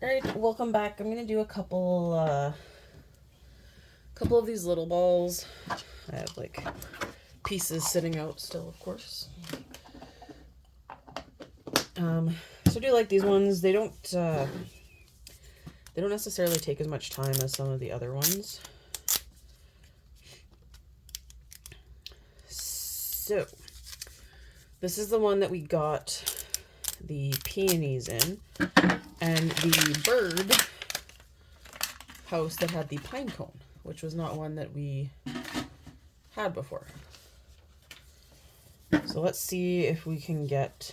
Alright, welcome back. I'm gonna do a couple of these little balls. I have like pieces sitting out still, of course. So I do like these ones. They don't necessarily take as much time as some of the other ones. So this is the one that we got the peonies in, and the bird house that had the pine cone, which was not one that we had before. So let's see if we can get,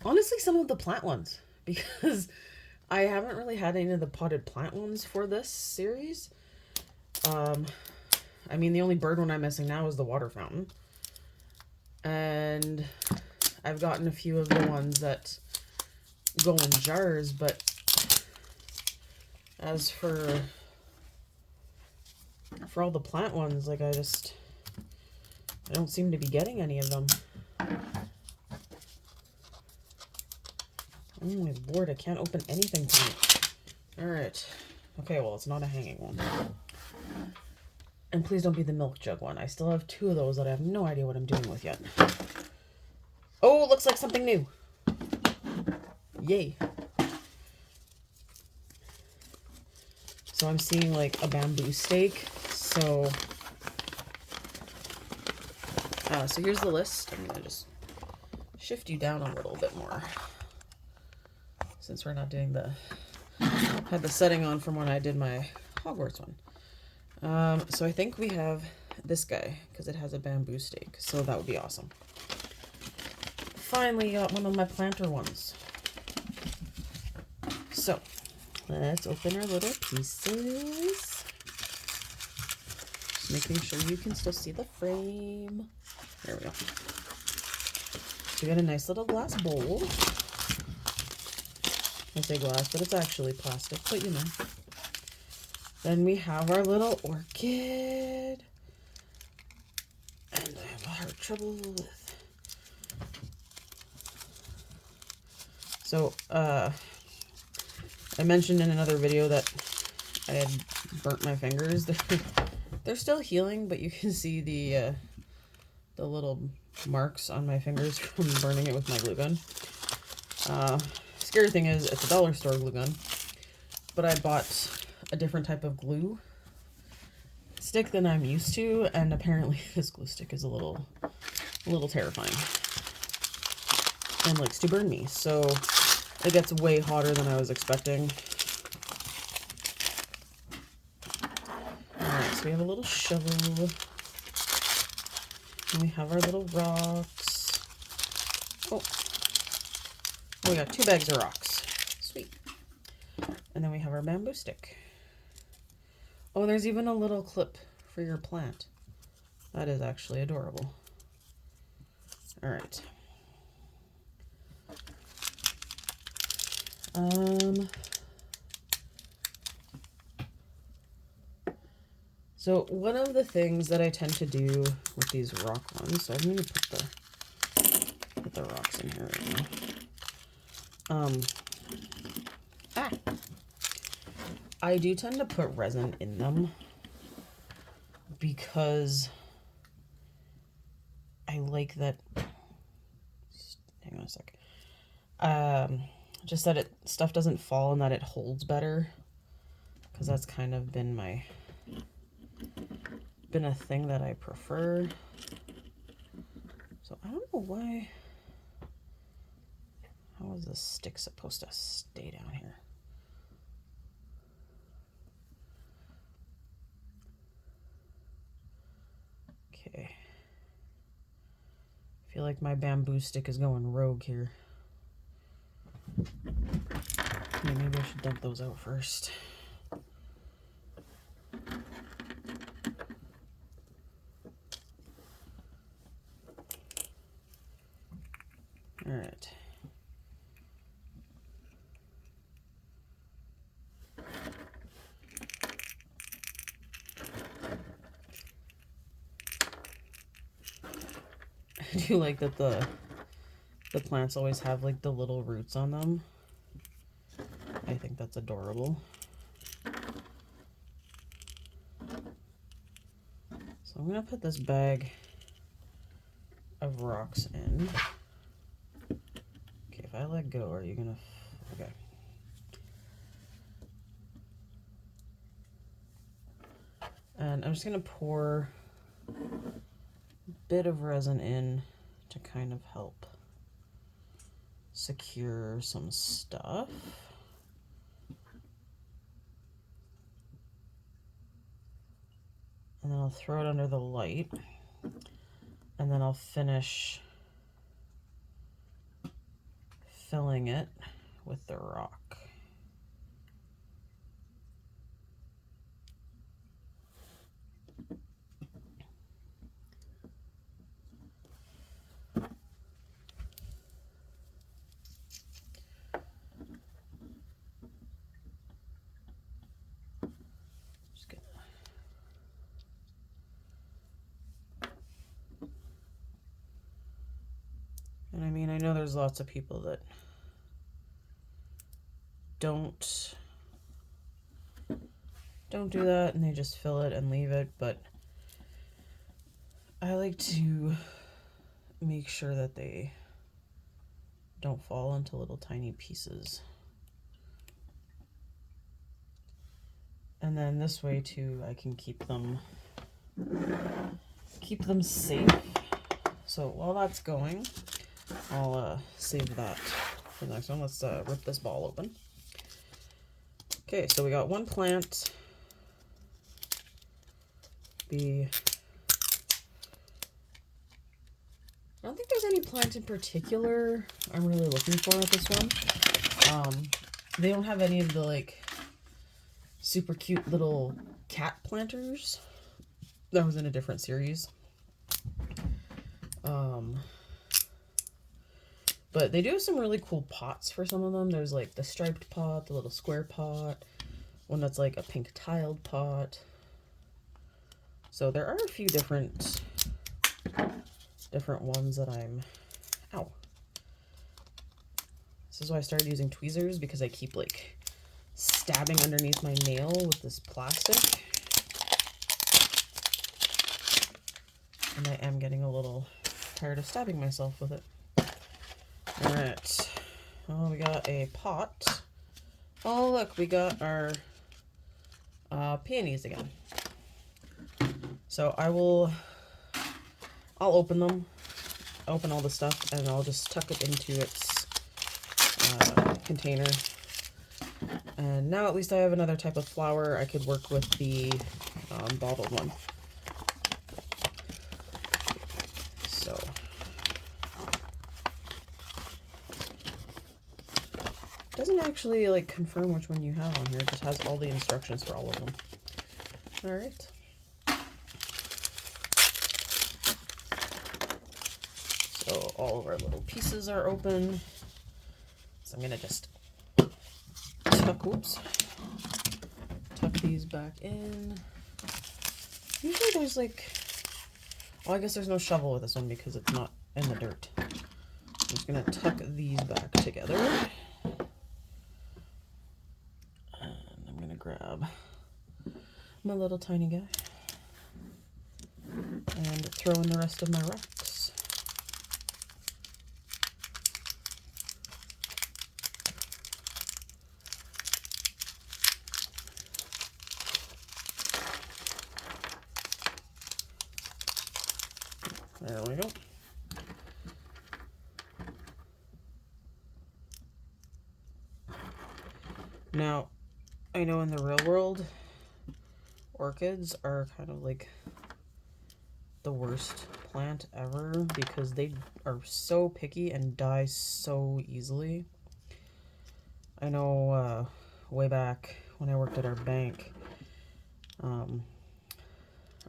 honestly, some of the plant ones, because I haven't really had any of the potted plant ones for this series. I mean, the only bird one I'm missing now is the water fountain. And I've gotten a few of the ones that go in jars, but as for all the plant ones, like I don't seem to be getting any of them. Oh my lord, I can't open anything tonight. Alright. Okay, well, it's not a hanging one. And please don't be the milk jug one. I still have two of those that I have no idea what I'm doing with yet. Oh, looks like something new. Yay. So I'm seeing like a bamboo stake. So here's the list. I'm going to just shift you down a little bit more, since we're not doing had the setting on from when I did my Hogwarts one. So I think we have this guy, because it has a bamboo stake, so that would be awesome. Finally got one of my planter ones. So let's open our little pieces. Just making sure you can still see the frame. There we go. So we got a nice little glass bowl. I say glass, but it's actually plastic, but you know. Then we have our little orchid. And I have hard trouble with. So, I mentioned in another video that I had burnt my fingers. They're still healing, but you can see the little marks on my fingers from burning it with my glue gun. Scary thing is, it's a dollar store glue gun, but I bought a different type of glue stick than I'm used to, and apparently this glue stick is a little terrifying and likes to burn me, so it gets way hotter than I was expecting. Alright, so we have a little shovel, and we have our little rocks. Oh, we got 2 bags of rocks. Sweet. And then we have our bamboo stick. Oh, there's even a little clip for your plant. That is actually adorable. All right. So one of the things that I tend to do with these rock ones, so I'm going to put the rocks in here right now. I do tend to put resin in them because I like that. Hang on a sec. Just that stuff doesn't fall and that it holds better, because that's kind of been a thing that I prefer. So I don't know why. How is this stick supposed to stay down here? Okay. I feel like my bamboo stick is going rogue here. Okay, maybe I should dump those out first. All right. I do like that the plants always have like the little roots on them. that's adorable. So I'm gonna put this bag of rocks in. Okay, if I let go, are you gonna... Okay. And I'm just gonna pour a bit of resin in to kind of help secure some stuff. And then I'll throw it under the light, and then I'll finish filling it with the rock. And I mean, I know there's lots of people that don't do that and they just fill it and leave it, but I like to make sure that they don't fall into little tiny pieces. And then this way too, I can keep them safe. So while that's going, I'll save that for the next one. Let's rip this ball open. Okay, so we got one plant. I don't think there's any plant in particular I'm really looking for at this one. They don't have any of the like super cute little cat planters. That was in a different series. But they do have some really cool pots for some of them. There's like the striped pot, the little square pot, one that's like a pink tiled pot. So there are a few different ones that I'm... Ow. This is why I started using tweezers, because I keep like stabbing underneath my nail with this plastic. And I am getting a little tired of stabbing myself with it. Alright. Oh, we got a pot. Oh, look, we got our peonies again. So I'll open them, open all the stuff, and I'll just tuck it into its container. And now at least I have another type of flower. I could work with the bottled one. So it doesn't actually like confirm which one you have on here. It just has all the instructions for all of them. All right. So all of our little pieces are open. So I'm gonna just tuck these back in. Usually there's like, well, I guess there's no shovel with this one because it's not in the dirt. I'm just gonna tuck these back together. And I'm gonna grab my little tiny guy and throw in the rest of my rocks. There we go. Now, I know in the real world, orchids are kind of like the worst plant ever because they are so picky and die so easily. I know way back when I worked at our bank,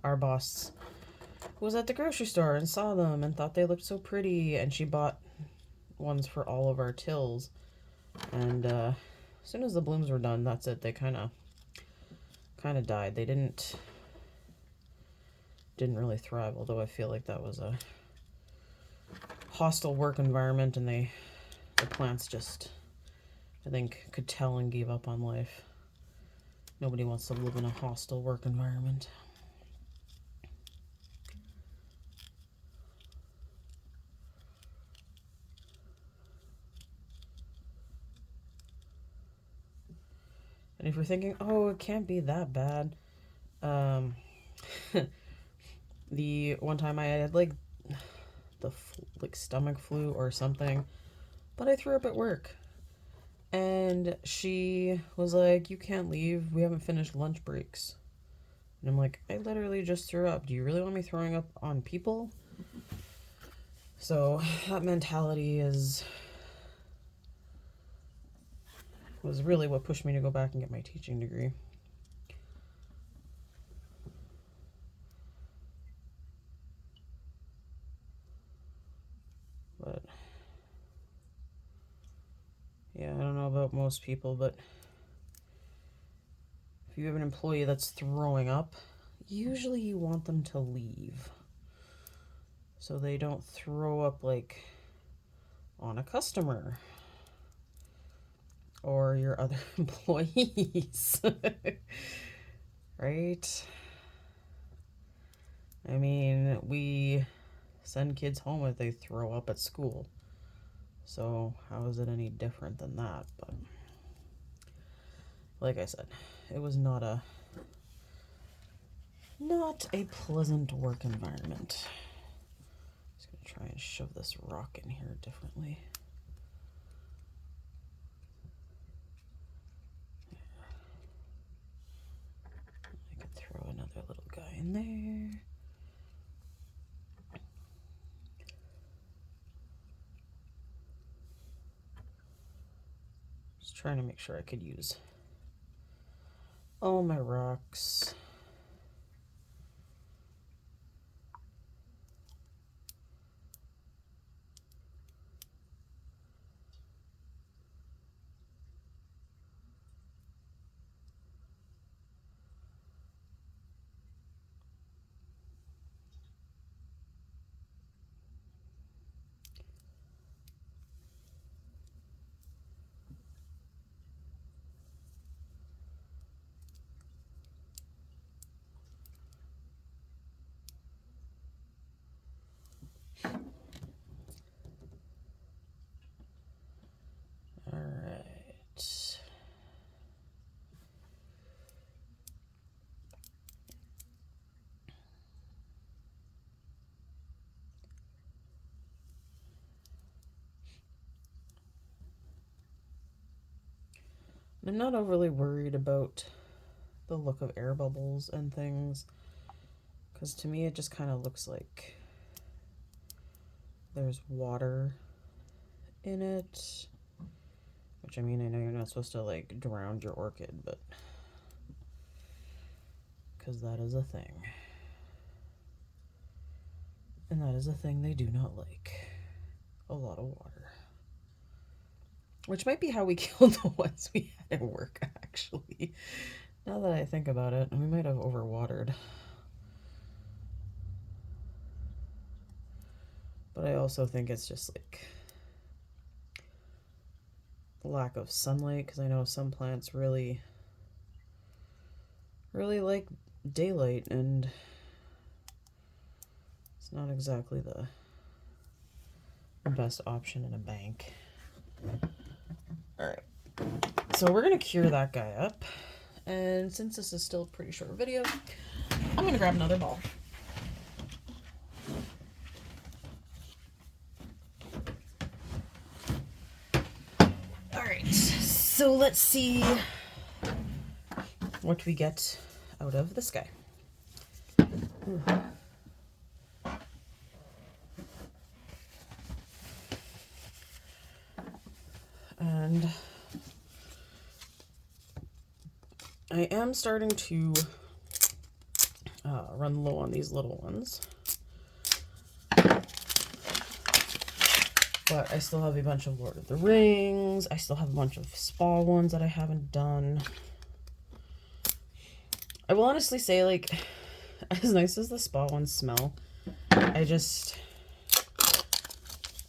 our boss was at the grocery store and saw them and thought they looked so pretty, and she bought ones for all of our tills. And as soon as the blooms were done, that's it. They kind of died. They didn't really thrive, although I feel like that was a hostile work environment and the plants just I think could tell and gave up on life. Nobody wants to live in a hostile work environment. And if you're thinking, oh, it can't be that bad. The one time I had like the stomach flu or something, but I threw up at work. And she was like, you can't leave. We haven't finished lunch breaks. And I'm like, I literally just threw up. Do you really want me throwing up on people? So that mentality was really what pushed me to go back and get my teaching degree. But yeah, I don't know about most people, but if you have an employee that's throwing up, usually you want them to leave so they don't throw up like on a customer or your other employees. Right? I mean, we send kids home if they throw up at school. So how is it any different than that? But like I said, it was not a pleasant work environment. Just gonna try and shove this rock in here differently. I could throw another little guy in there. Just trying to make sure I could use all my rocks. I'm not overly worried about the look of air bubbles and things, because to me it just kind of looks like there's water in it. Which, I mean, I know you're not supposed to like drown your orchid, but because that is a thing. And that is a thing they do not like. A lot of water. Which might be how we killed the ones we had at work, actually. Now that I think about it, we might have overwatered. But I also think it's just like the lack of sunlight, because I know some plants really like daylight, and it's not exactly the best option in a bank. Alright, so we're going to cure that guy up, and since this is still a pretty short video, I'm going to grab another ball. Alright, so let's see what we get out of this guy. Ooh. And I am starting to run low on these little ones. But I still have a bunch of Lord of the Rings. I still have a bunch of spa ones that I haven't done. I will honestly say, like, as nice as the spa ones smell, I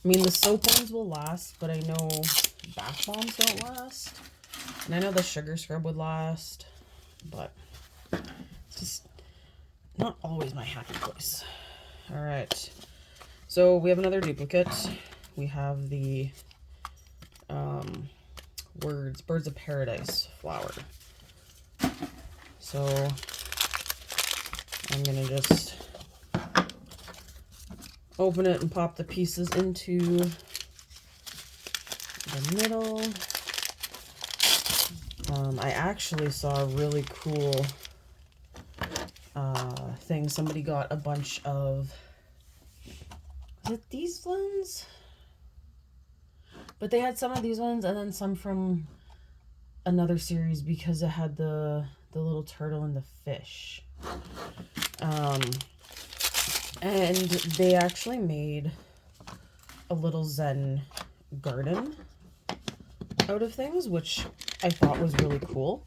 mean, the soap ones will last, but I know bath bombs don't last. And I know the sugar scrub would last, but it's just not always my happy place. All right, so we have another duplicate. We have the Birds of Paradise flower. So I'm gonna just open it and pop the pieces into the middle. I actually saw a really cool thing. Somebody got a bunch of, is it these ones? But they had some of these ones and then some from another series because it had the little turtle and the fish. And they actually made a little Zen garden out of things, which I thought was really cool.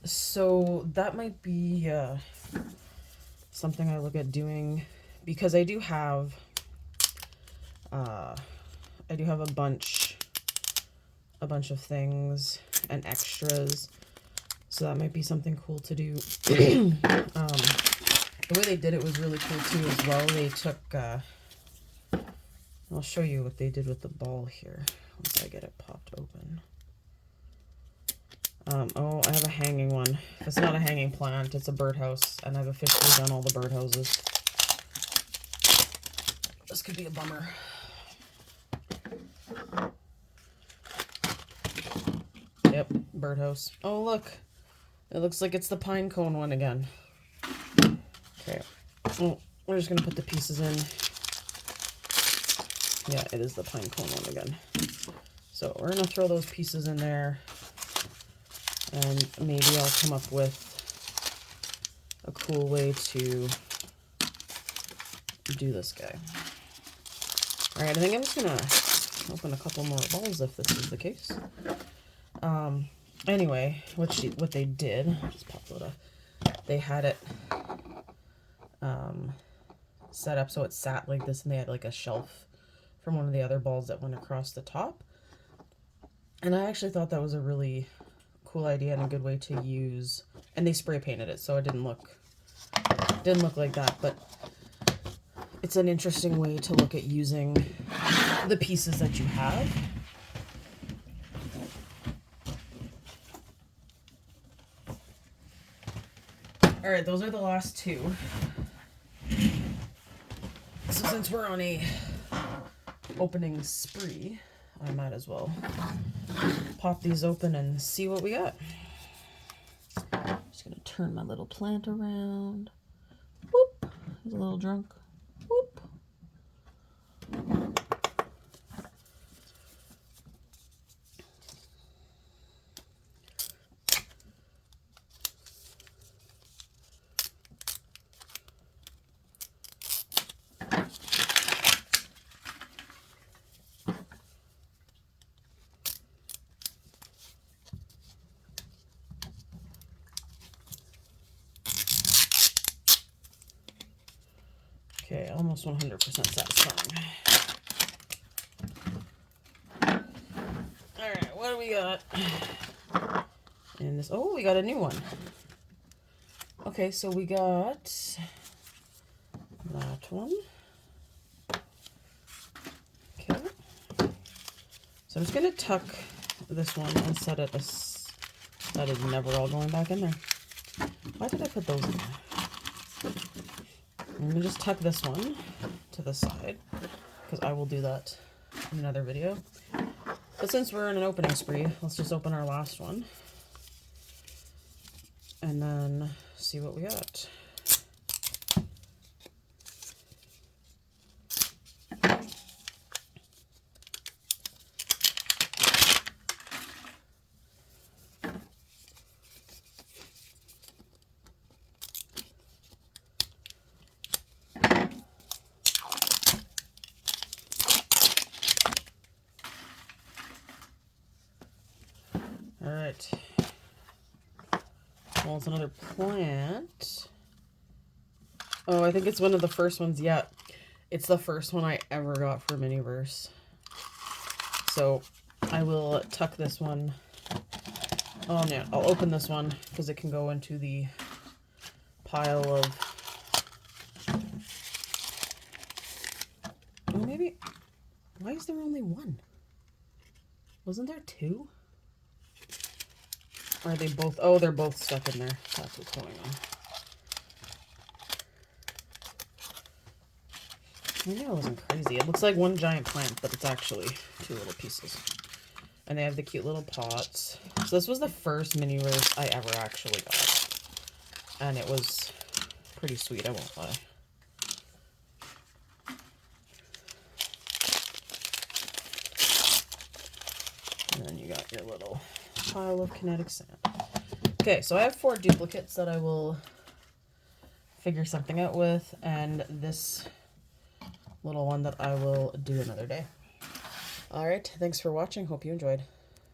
So that might be something I look at doing, because I do have a bunch of things and extras, so that might be something cool to do. The way they did it was really cool too as well. They took I'll show you what they did with the ball here once I get it popped open. Oh, I have a hanging one. It's not a hanging plant, it's a birdhouse, and I've officially done all the birdhouses. This could be a bummer. Yep, birdhouse. Oh, look. It looks like it's the pine cone one again. Okay. Well, we're just going to put the pieces in. Yeah, it is the pine cone one again. So we're going to throw those pieces in there. And maybe I'll come up with a cool way to do this guy. Alright, I think I'm just going to open a couple more balls if this is the case. Anyway, what they did, just pop it up. They had it set up so it sat like this, and they had like a shelf from one of the other balls that went across the top. And I actually thought that was a really cool idea and a good way to use. And they spray painted it, so it didn't look like that, but it's an interesting way to look at using the pieces that you have. All right, those are the last two. So since we're on a opening spree, I might as well pop these open and see what we got. I'm just gonna turn my little plant around. Whoop, he's a little drunk. Whoop. Okay, almost 100% satisfying. Alright, what do we got? And this, oh, we got a new one. Okay, so we got that one. Okay. So I'm just going to tuck this one and set it as, that is never all going back in there. Why did I put those in there? I'm going to just tuck this one to the side, because I will do that in another video. But since we're in an opening spree, let's just open our last one. And then see what we got. All right. Well, it's another plant. Oh, I think it's one of the first ones yet. It's the first one I ever got for Miniverse. so I will tuck this one. Oh no, I'll open this one because it can go into the pile of... Oh, maybe... Why is there only one? Wasn't there two? Or are they both... Oh, they're both stuck in there. That's what's going on. I knew it wasn't crazy. It looks like one giant plant, but it's actually two little pieces. And they have the cute little pots. So this was the first Miniverse I ever actually got. And it was pretty sweet, I won't lie. And then you got your little pile of kinetic sand. Okay, so I have 4 duplicates that I will figure something out with, and this little one that I will do another day. Alright, thanks for watching. Hope you enjoyed.